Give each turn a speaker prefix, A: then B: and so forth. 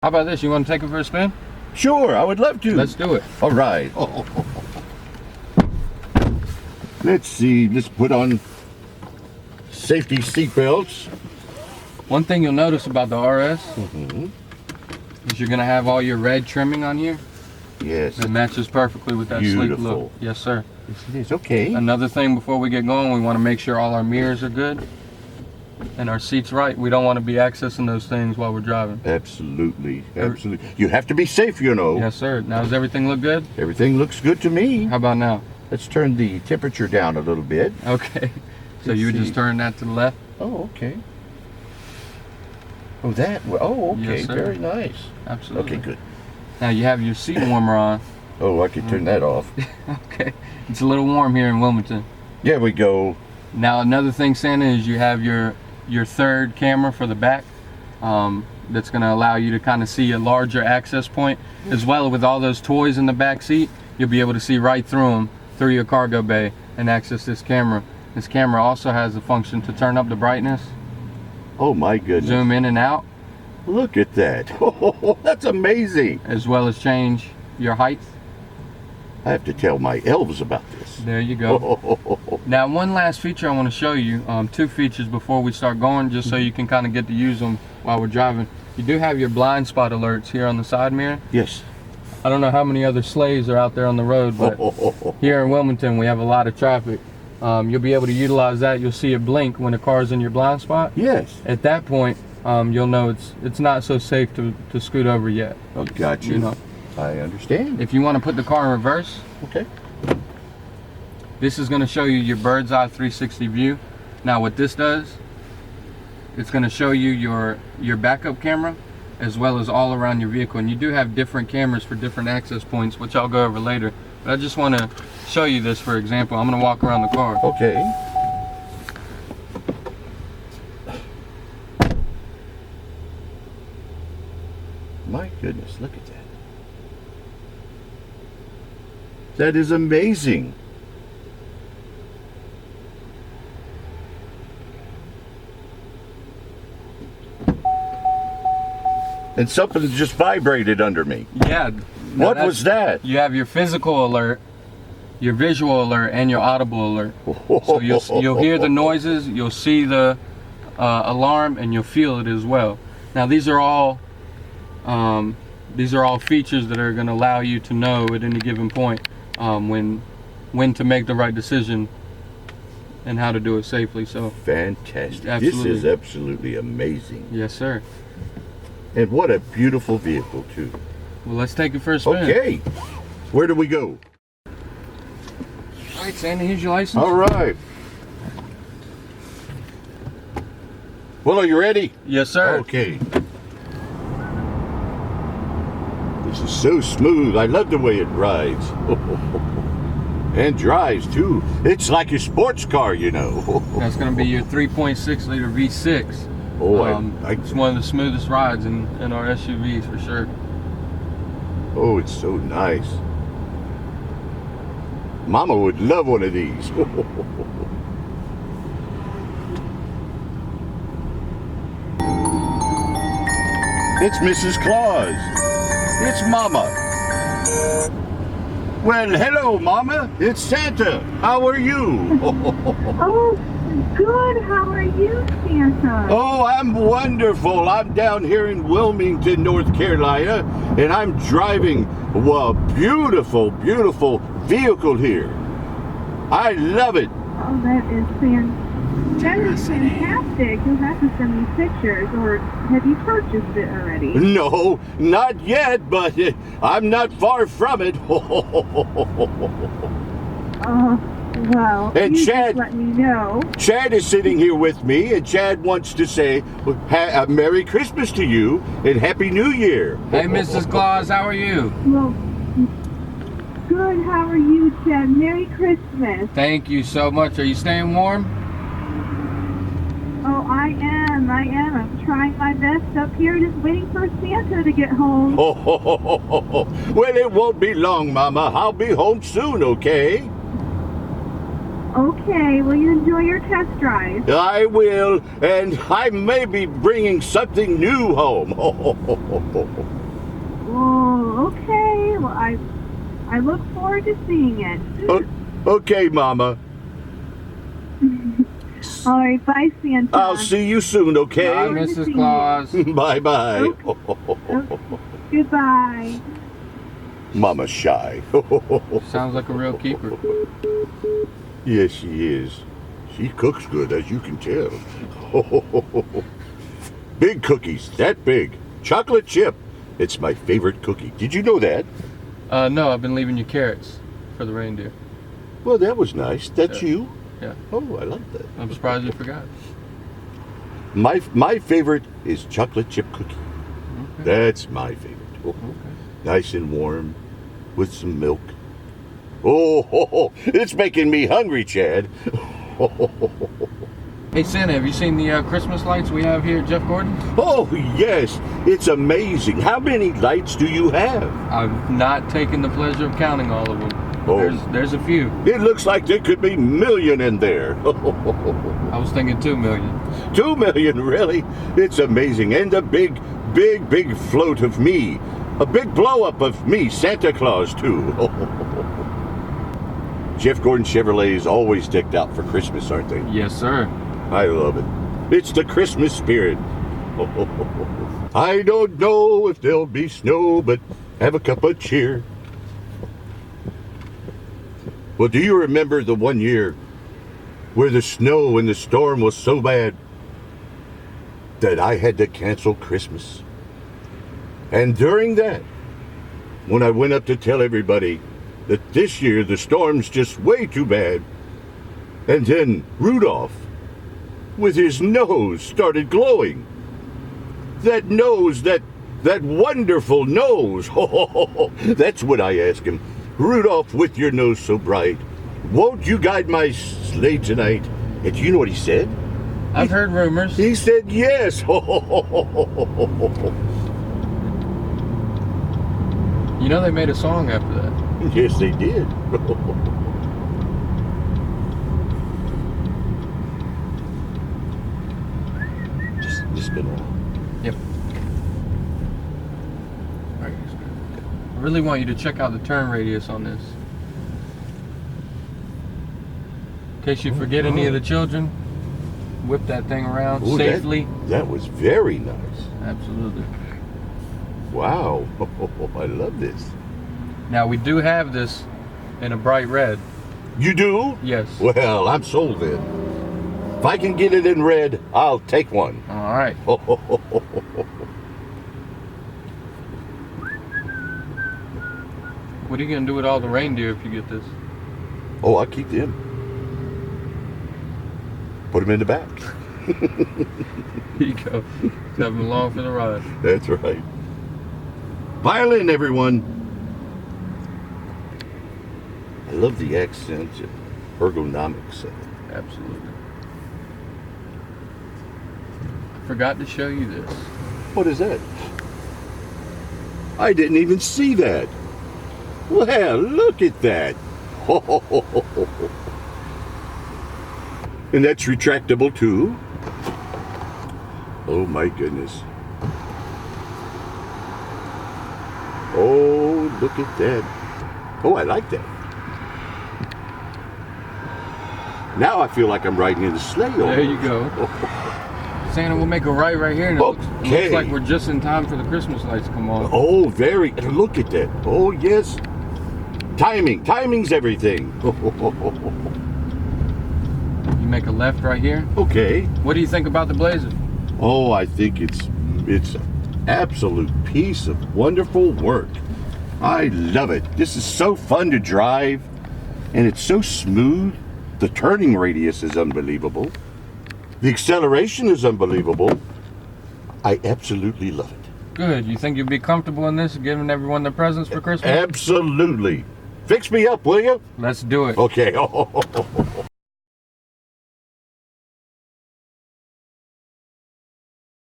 A: How about this? You want to take it for a spin?
B: Sure, I would love to.
A: Let's do it.
B: All right. Let's see. Let's put on safety seatbelts.
A: One thing you'll notice about the RS is you're going to have all your red trimming on here.
B: Yes.
A: It matches perfectly with that sleek look. Yes, sir.
B: Yes, it is. Okay.
A: Another thing before we get going, we want to make sure all our mirrors are good and our seats right. We don't want to be accessing those things while we're driving.
B: Absolutely. Absolutely. You have to be safe, you know.
A: Yes, sir. Now, does everything look good?
B: Everything looks good to me.
A: How about now?
B: Let's turn the temperature down a little bit.
A: Okay. So you would just turn that to the left?
B: Oh, okay. Oh, that. Oh, okay.
A: Yes, sir.
B: Very nice.
A: Absolutely.
B: Okay, good.
A: Now you have your seat warmer on.
B: Oh, I could turn that off.
A: Okay. It's a little warm here in Wilmington.
B: There we go.
A: Now another thing, Santa, is you have your third camera for the back. That's going to allow you to kind of see a larger access point, as well with all those toys in the back seat. You'll be able to see right through them, through your cargo bay, and access this camera. This camera also has the function to turn up the brightness.
B: Oh my goodness.
A: Zoom in and out.
B: Look at that. Oh, that's amazing.
A: As well as change your height.
B: I have to tell my elves about this.
A: There you go. Now one last feature I want to show you, two features before we start going, just so you can kind of get to use them while we're driving. You do have your blind spot alerts here on the side mirror.
B: Yes.
A: I don't know how many other sleighs are out there on the road, but here in Wilmington we have a lot of traffic. You'll be able to utilize that. You'll see it blink when a car's in your blind spot.
B: Yes.
A: At that point, you'll know it's not so safe to scoot over yet.
B: Oh, got you.
A: You know.
B: I understand.
A: If you want to put the car in reverse,
B: okay.
A: This is going to show you your bird's eye 360 view. Now what this does, it's going to show you your backup camera as well as all around your vehicle. And you do have different cameras for different access points, which I'll go over later. But I just want to show you this for example. I'm going to walk around the car.
B: Okay. My goodness, look at that. That is amazing. And something just vibrated under me.
A: Yeah.
B: What was that?
A: You have your physical alert, your visual alert, and your audible alert. So you'll hear the noises, you'll see the alarm, and you'll feel it as well. Now these are all features that are going to allow you to know at any given point when to make the right decision and how to do it safely. So
B: fantastic.
A: Absolutely.
B: This is absolutely amazing.
A: Yes, sir.
B: And what a beautiful vehicle too.
A: Well, let's take it for a spin.
B: Okay. Where do we go?
A: All right, Sandy, here's your license.
B: All right. Well, are you ready?
A: Yes, sir.
B: Okay. This is so smooth. I love the way it rides. And drives too. It's like a sports car, you know.
A: That's going to be your 3.6 liter V6.
B: Oh,
A: it's one of the smoothest rides in our SUVs for sure.
B: Oh, it's so nice. Mama would love one of these. It's Mrs. Claus. It's Mama. Well, hello, Mama. It's Santa. How are you?
C: Oh, good. How are you, Santa?
B: Oh, I'm wonderful. I'm down here in Wilmington, North Carolina, and I'm driving a beautiful, beautiful vehicle here. I love it.
C: Oh, that is fantastic. You'll have to send me pictures, or have you purchased it already?
B: No, not yet, but I'm not far from it.
C: Well,
B: and
C: you
B: Chad,
C: just let me know.
B: Chad is sitting here with me, and Chad wants to say Merry Christmas to you and Happy New Year.
A: Hey, Mrs. Claus, how are you?
C: Well, good. How are you, Chad? Merry Christmas.
A: Thank you so much. Are you staying warm?
C: Oh, I am. I'm trying my best up here, just waiting for Santa to get home.
B: Well, it won't be long, Mama. I'll be home soon, okay?
C: Okay, will you enjoy your test drive?
B: I will, and I may be bringing something new home.
C: Oh, okay. Well, I look forward to seeing it.
B: Okay, Mama.
C: All right, bye, Santa.
B: I'll see you soon,
A: Bye,
B: okay?
A: Mrs. Claus.
B: Bye-bye.
C: Goodbye.
B: Mama's shy.
A: Sounds like a real keeper.
B: Yes, she is. She cooks good, as you can tell. Big cookies, that big. Chocolate chip. It's my favorite cookie. Did you know that?
A: No, I've been leaving you carrots for the reindeer.
B: Well, that was nice. That's
A: Yeah.
B: you?
A: Yeah.
B: Oh, I like that.
A: I'm surprised you forgot.
B: My favorite is chocolate chip cookie.
A: Okay.
B: That's my favorite. Oh,
A: Okay.
B: nice and warm with some milk. Oh, it's making me hungry, Chad.
A: Hey, Santa, have you seen the Christmas lights we have here at Jeff Gordon?
B: Oh, yes. It's amazing. How many lights do you have?
A: I've not taken the pleasure of counting all of them.
B: Oh.
A: There's a few.
B: It looks like there could be a million in there.
A: I was thinking 2 million.
B: 2 million, really? It's amazing. And a big float of me. A big blow-up of me, Santa Claus, too. Jeff Gordon Chevrolet is always decked out for Christmas, aren't they?
A: Yes, sir.
B: I love it. It's the Christmas spirit. I don't know if there'll be snow, but have a cup of cheer. Well, do you remember the one year where the snow and the storm was so bad that I had to cancel Christmas? And during that, when I went up to tell everybody that this year the storm's just way too bad, and then Rudolph, with his nose, started glowing. That nose, that wonderful nose. That's what I asked him. Rudolph, with your nose so bright, won't you guide my sleigh tonight? And do you know what he said?
A: I've heard rumors.
B: He said yes.
A: You know they made a song after that.
B: Yes, they did. Just spin around.
A: Yep. Alright. I really want you to check out the turn radius on this. In case you forget any of the children, whip that thing around
B: Ooh,
A: safely.
B: That was very nice.
A: Absolutely.
B: Wow. I love this.
A: Now we do have this in a bright red.
B: You do?
A: Yes.
B: Well, I'm sold then. If I can get it in red, I'll take one.
A: All right. What are you gonna do with all the reindeer if you get this?
B: Oh, I'll keep them. Put them in the back.
A: Here you go. Have them along for the ride.
B: That's right. Violin, everyone. I love the accents and ergonomics of it.
A: Absolutely. I forgot to show you this.
B: What is that? I didn't even see that. Well, look at that. And that's retractable too. Oh my goodness. Oh, look at that. Oh, I like that. Now I feel like I'm riding in the sleigh.
A: There you go. Santa, we'll make a right here, and it looks
B: Okay.
A: like we're just in time for the Christmas lights to come on.
B: Oh, very. Look at that. Oh, yes. Timing. Timing's everything.
A: You make a left right here.
B: Okay.
A: What do you think about the Blazer?
B: Oh, I think it's an absolute piece of wonderful work. I love it. This is so fun to drive, and it's so smooth. The turning radius is unbelievable. The acceleration is unbelievable. I absolutely love it.
A: Good. You think you'll be comfortable in this, giving everyone their presents for Christmas?
B: Absolutely. Fix me up, will you?
A: Let's do it.
B: Okay.